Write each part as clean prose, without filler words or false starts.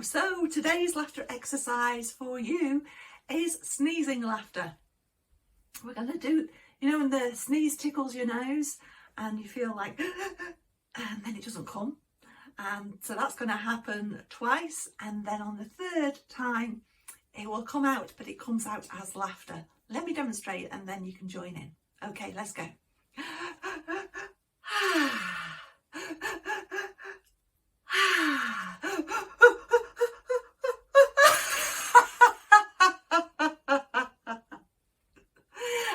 So today's laughter exercise for you is sneezing laughter. We're going to do, when the sneeze tickles your nose and you feel like, and then it doesn't come. And so that's going to happen twice. And then on the third time, it will come out, but it comes out as laughter. Let me demonstrate and then you can join in. Okay, let's go.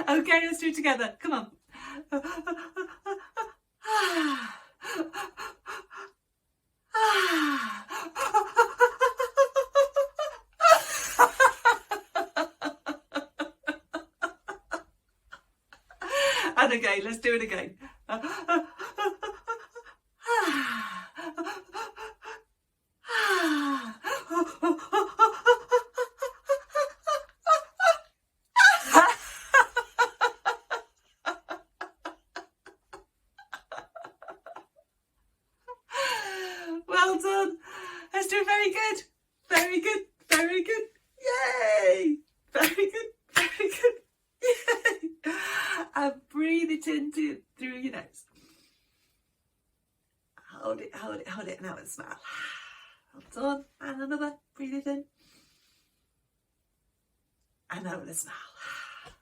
Okay, let's do it together. Come on. And again, let's do it again. Well done. Let's do very good. Very good. Very good. Yay. Very good. Very good. Yay. And breathe it in through your nose. Hold it, hold it, hold it. Now it's smile. Well done. And another. Breathe it in. And now with a smile.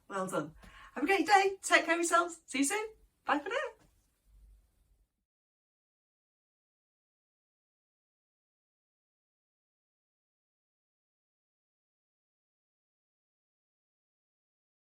Well done. Have a great day. Take care of yourselves. See you soon. Bye for now.